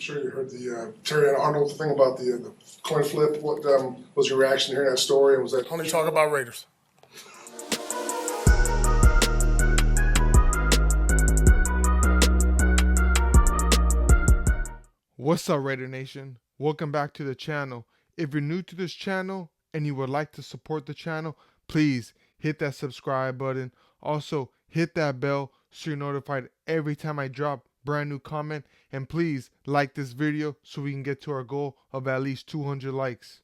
sure you heard the Terrion Arnold thing about the coin flip. What was your reaction to hearing that story? And was that Only talk about Raiders. What's up, Raider Nation? Welcome back to the channel. If you're new to this channel and you would like to support the channel, please hit that subscribe button. Also, hit that bell so you're notified every time I drop brand new comment. And please like this video so we can get to our goal of at least 200 likes.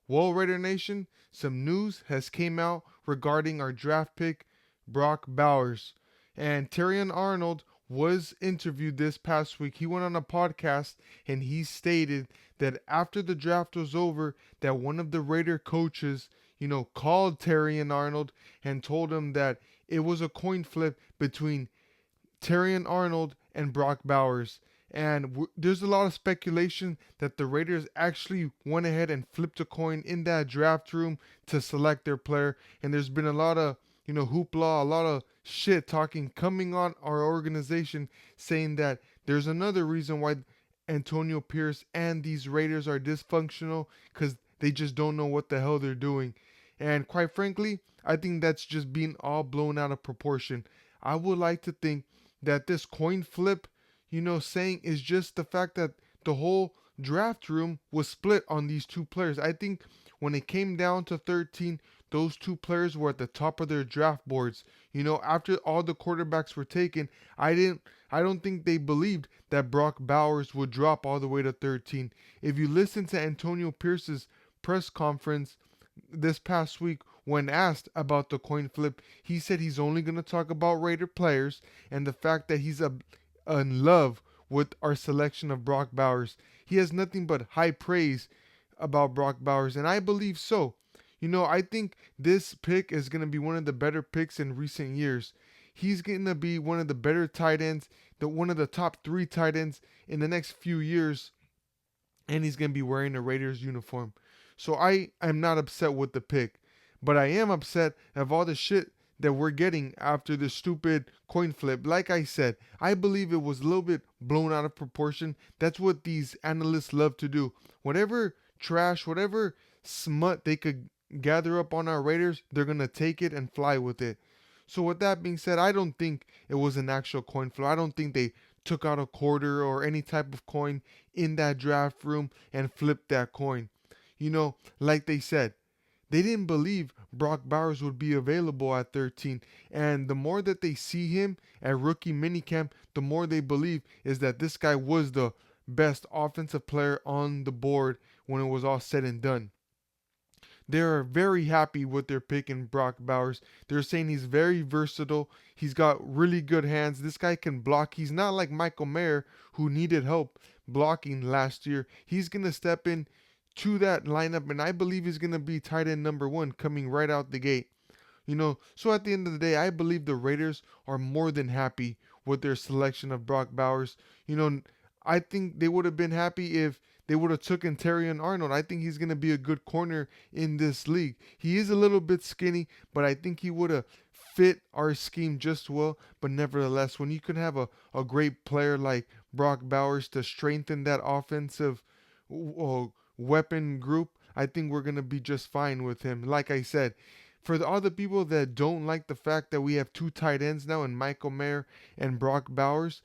Well, Raider Nation, some news has came out regarding our draft pick, Brock Bowers. And Terrion Arnold was interviewed this past week. He went on a podcast and he stated that after the draft was over, that one of the Raider coaches, called Terrion Arnold and told him that it was a coin flip between Terrion Arnold and Brock Bowers. And there's a lot of speculation that the Raiders actually went ahead and flipped a coin in that draft room to select their player. And there's been a lot of, hoopla, a lot of shit talking coming on our organization saying that there's another reason why Antonio Pierce and these Raiders are dysfunctional, because they just don't know what the hell they're doing. And quite frankly, I think that's just being all blown out of proportion. I would like to think that this coin flip, saying is just the fact that the whole draft room was split on these two players. I think when it came down to 13, those two players were at the top of their draft boards. After all the quarterbacks were taken, I don't think they believed that Brock Bowers would drop all the way to 13. If you listen to Antonio Pierce's press conference this past week, when asked about the coin flip, he said he's only going to talk about Raider players and the fact that he's in love with our selection of Brock Bowers. He has nothing but high praise about Brock Bowers, and I believe so. I think this pick is going to be one of the better picks in recent years. He's going to be one of the better tight ends, one of the top 3 tight ends in the next few years, and he's going to be wearing a Raiders uniform. So I am not upset with the pick, but I am upset of all the shit that we're getting after the stupid coin flip. Like I said, I believe it was a little bit blown out of proportion. That's what these analysts love to do. Whatever trash, whatever smut they could gather up on our Raiders, they're going to take it and fly with it. So with that being said, I don't think it was an actual coin flip. I don't think they took out a quarter or any type of coin in that draft room and flipped that coin. Like they said, they didn't believe Brock Bowers would be available at 13. And the more that they see him at rookie minicamp, the more they believe is that this guy was the best offensive player on the board when it was all said and done. They're very happy with their pick in Brock Bowers. They're saying he's very versatile. He's got really good hands. This guy can block. He's not like Michael Mayer, who needed help blocking last year. He's going to step in to that lineup, and I believe he's going to be tight end number 1 coming right out the gate. So at the end of the day, I believe the Raiders are more than happy with their selection of Brock Bowers. I think they would have been happy if they would have taken Terrion Arnold. I think he's going to be a good corner in this league. He is a little bit skinny, but I think he would have fit our scheme just well. But nevertheless, when you can have a great player like Brock Bowers to strengthen that offensive weapon group, I think we're going to be just fine with him. Like I said, for the other people that don't like the fact that we have 2 tight ends now in Michael Mayer and Brock Bowers,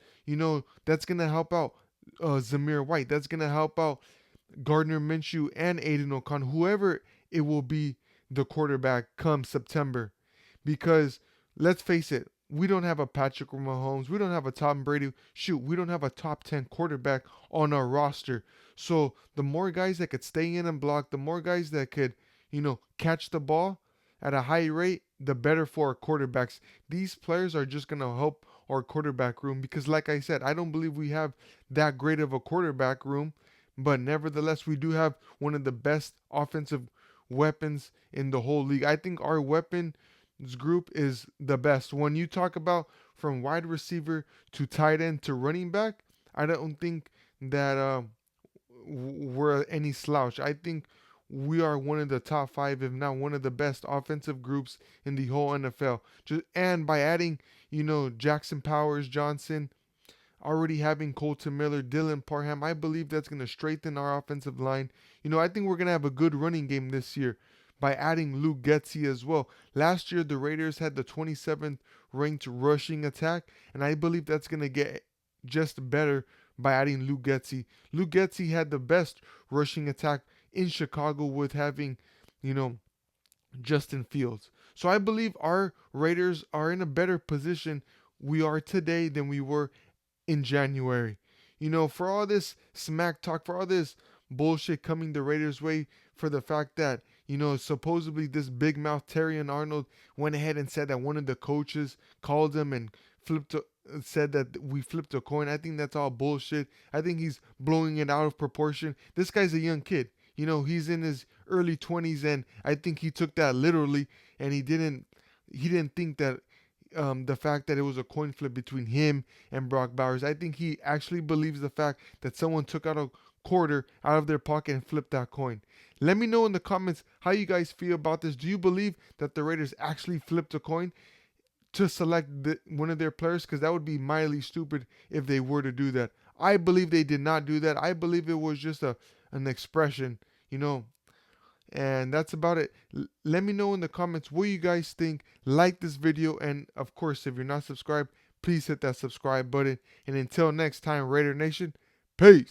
that's going to help out Zamir White. That's going to help out Gardner Minshew and Aiden O'Connell, whoever it will be the quarterback come September. Because let's face it, we don't have a Patrick Mahomes. We don't have a Tom Brady. Shoot, we don't have a top 10 quarterback on our roster. So the more guys that could stay in and block, the more guys that could, catch the ball at a high rate, the better for our quarterbacks. These players are just going to help our quarterback room because, like I said, I don't believe we have that great of a quarterback room. But nevertheless, we do have one of the best offensive weapons in the whole league. I think our weapons group is the best. When you talk about from wide receiver to tight end to running back, I don't think that we're any slouch. I think we are one of the top 5, if not one of the best offensive groups in the whole NFL. And by adding, Jackson Powers Johnson, already having Colton Miller, Dylan Parham, I believe that's going to strengthen our offensive line. I think we're going to have a good running game this year by adding Luke Getsy as well. Last year, the Raiders had the 27th ranked rushing attack, and I believe that's going to get just better by adding Luke Getsy. Luke Getsy had the best rushing attack in Chicago with having, you know, Justin Fields. So I believe our Raiders are in a better position we are today than we were in January. For all this smack talk, for all this bullshit coming the Raiders' way, for the fact that, supposedly this big mouth Terrion Arnold went ahead and said that one of the coaches called him and said that we flipped a coin. I think that's all bullshit. I think he's blowing it out of proportion. This guy's a young kid. He's in his early 20s, and I think he took that literally, and he didn't think that the fact that it was a coin flip between him and Brock Bowers. I think he actually believes the fact that someone took out a quarter out of their pocket and flipped that coin. Let me know in the comments how you guys feel about this. Do you believe that the Raiders actually flipped a coin to select one of their players? Because that would be mildly stupid if they were to do that. I believe they did not do that. I believe it was just an expression, and that's about it. Let me know in the comments what you guys think. Like this video, and of course, if you're not subscribed, please hit that subscribe button. And until next time, Raider Nation, peace.